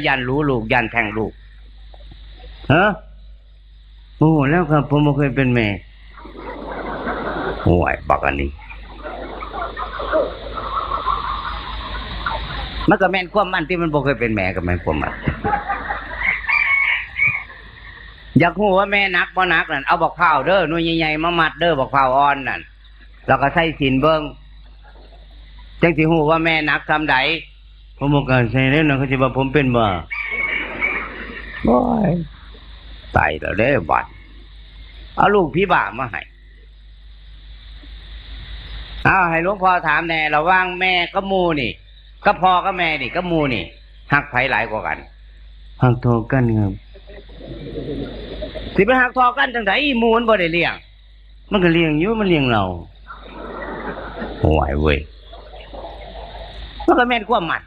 ยันรู้ลูกยันแทงลูกฮะโอ้แล้วครับผมไม่เคยเป็นแม่โอ้ยบักอันนี้มันก็แม่นความมันที่มันบ่เคยเป็นแม่ก็แม่นความมันอยากรู้ว่าแม่นักบ่นักนั่นเอาบักพร้าวเด้อหน่วยใหญ่ๆมามัดเด้อบักพร้าวอ่อนนั่นแล้วก็ใส่ศีลเบิ่งจังสิฮู้ว่าแม่นักทำใดผมบ่กล้าใส่เด้อนะเขาสิว่าผมเป็นบ่บ่ตายแล้วเด้อบัดเอาลูกพี่บ้ามาให้เอาให้หลวงพ่อถามแน่ระหว่างแม่กับหมู่นี่กับพ่อกับแม่นี่กับหมู่นี่ฮักไผหลายกว่ากันฮักเท่ากันครับสิไปหักทอกันจังไดหมู่มันบ่ได้เลี้ยงมันก็เลี้ยงอยู่มันเลี้ยงเราโอ้ยเว้ยมันก็แม่นความมัน